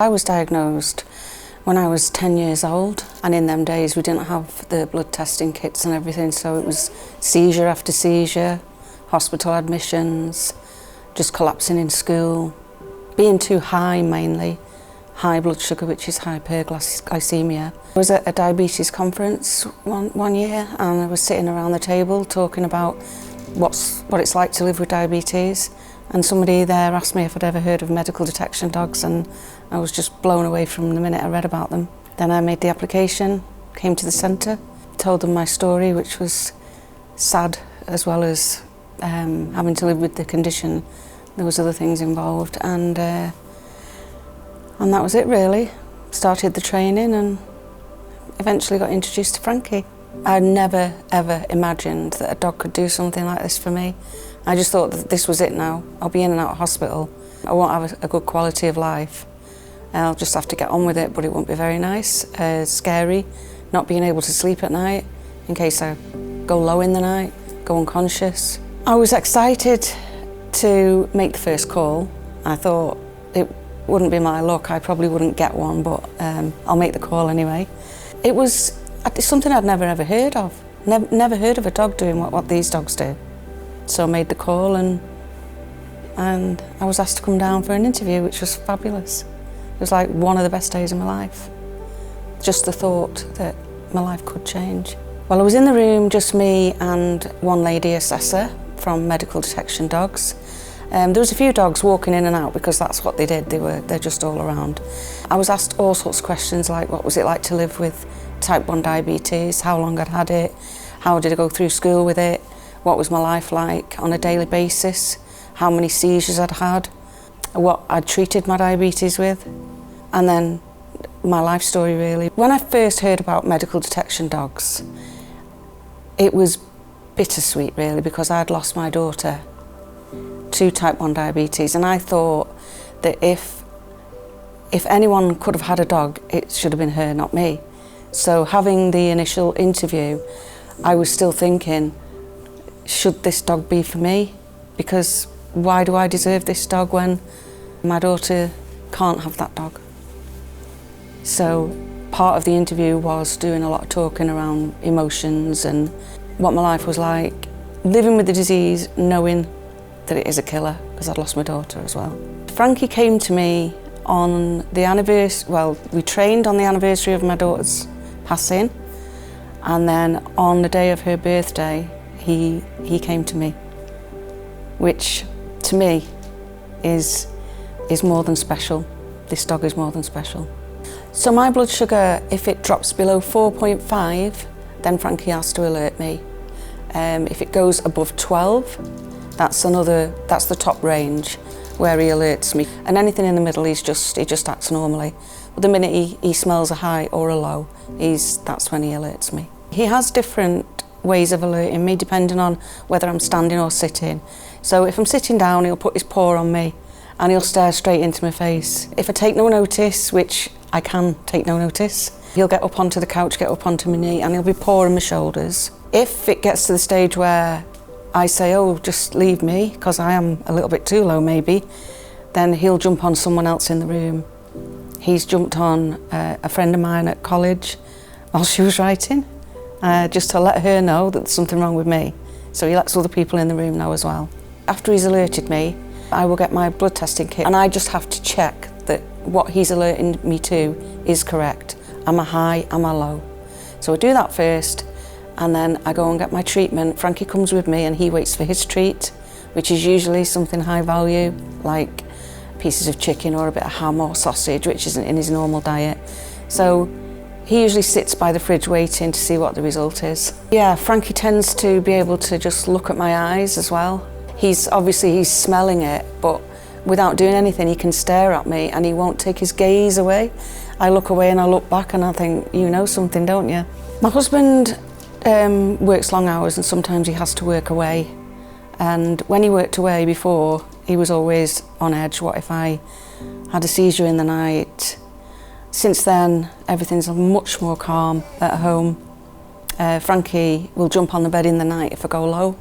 I was diagnosed when I was 10 years old, and in them days we didn't have the blood testing kits and everything, so it was seizure after seizure, hospital admissions, just collapsing in school, being too high mainly, high blood sugar, which is hyperglycemia. I was at a diabetes conference one year, and I was sitting around the table talking about what it's like to live with diabetes, and somebody there asked me if I'd ever heard of medical detection dogs, and I was just blown away from the minute I read about them. Then I made the application, came to the centre, told them my story, which was sad as well as having to live with the condition. There was other things involved, and that was it really. Started the training and eventually got introduced to Frankie. I never ever imagined that a dog could do something like this for me. I just thought that this was it now. I'll be in and out of hospital. I won't have a good quality of life. I'll just have to get on with it, but it won't be very nice. Scary, not being able to sleep at night in case I go low in the night, go unconscious. I was excited to make the first call. I thought it wouldn't be my luck, I probably wouldn't get one, but I'll make the call anyway. It was something I'd never ever heard of. Never heard of a dog doing what these dogs do. So I made the call and I was asked to come down for an interview, which was fabulous. It was like one of the best days of my life. Just the thought that my life could change. Well, I was in the room, just me and one lady assessor from Medical Detection Dogs. There was a few dogs walking in and out because that's what they did, they're just all around. I was asked all sorts of questions like what was it like to live with type 1 diabetes, how long I'd had it, how did I go through school with it, what was my life like on a daily basis, how many seizures I'd had, what I'd treated my diabetes with, and then my life story really. When I first heard about medical detection dogs, it was bittersweet really, because I'd lost my daughter to type 1 diabetes, and I thought that if anyone could have had a dog, it should have been her, not me. So having the initial interview, I was still thinking, should this dog be for me? Because why do I deserve this dog when my daughter can't have that dog? So part of the interview was doing a lot of talking around emotions and what my life was like, living with the disease, knowing that it is a killer, because I'd lost my daughter as well. Frankie came to me on the anniversary, well, we trained on the anniversary of my daughter's passing, and then on the day of her birthday, he came to me, which to me is more than special. This dog is more than special. So my blood sugar, if it drops below 4.5, then Frankie has to alert me. If it goes above 12, that's the top range where he alerts me. And anything in the middle, he just acts normally. But the minute he smells a high or a low, that's when he alerts me. He has different ways of alerting me depending on whether I'm standing or sitting. So if I'm sitting down, he'll put his paw on me and he'll stare straight into my face. If I take no notice, which I can take no notice, he'll get up onto the couch, get up onto my knee, and he'll be pawing my shoulders. If it gets to the stage where I say, oh, just leave me, because I am a little bit too low maybe, then he'll jump on someone else in the room. He's jumped on a friend of mine at college while she was writing, just to let her know that there's something wrong with me. So he lets other people in the room know as well. After he's alerted me, I will get my blood testing kit, and I just have to check that what he's alerting me to is correct. Am I high, am I low? So I do that first, and then I go and get my treatment. Frankie comes with me and he waits for his treat, which is usually something high value, like pieces of chicken or a bit of ham or sausage, which isn't in his normal diet. So he usually sits by the fridge waiting to see what the result is. Yeah, Frankie tends to be able to just look at my eyes as well. He's smelling it, but without doing anything, he can stare at me and he won't take his gaze away. I look away and I look back and I think, you know something, don't you? My husband works long hours and sometimes he has to work away. And when he worked away before, he was always on edge. What if I had a seizure in the night? Since then, everything's much more calm at home. Frankie will jump on the bed in the night if I go low.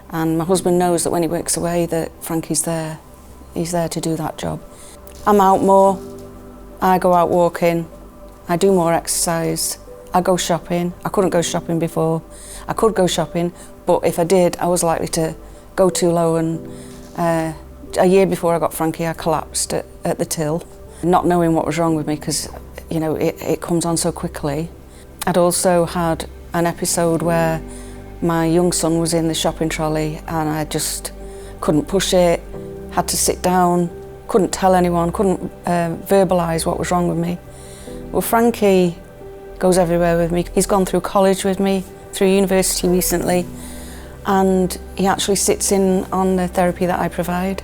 And my husband knows that when he works away that Frankie's there. He's there to do that job. I'm out more, I go out walking, I do more exercise, I go shopping. I couldn't go shopping before. I could go shopping, but if I did, I was likely to go too low, and a year before I got Frankie, I collapsed at the till, not knowing what was wrong with me because, you know, it comes on so quickly. I'd also had an episode where my young son was in the shopping trolley and I just couldn't push it, had to sit down, couldn't tell anyone, couldn't verbalise what was wrong with me. Well, Frankie goes everywhere with me. He's gone through college with me, through university recently, and he actually sits in on the therapy that I provide.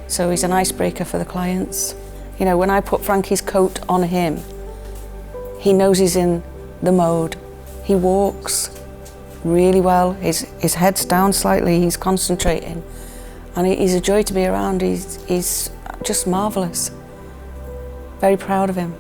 So he's an icebreaker for the clients. You know, when I put Frankie's coat on him, he knows he's in the mode. He walks really well, his head's down slightly, he's concentrating, and he's a joy to be around. He's just marvellous. Very proud of him.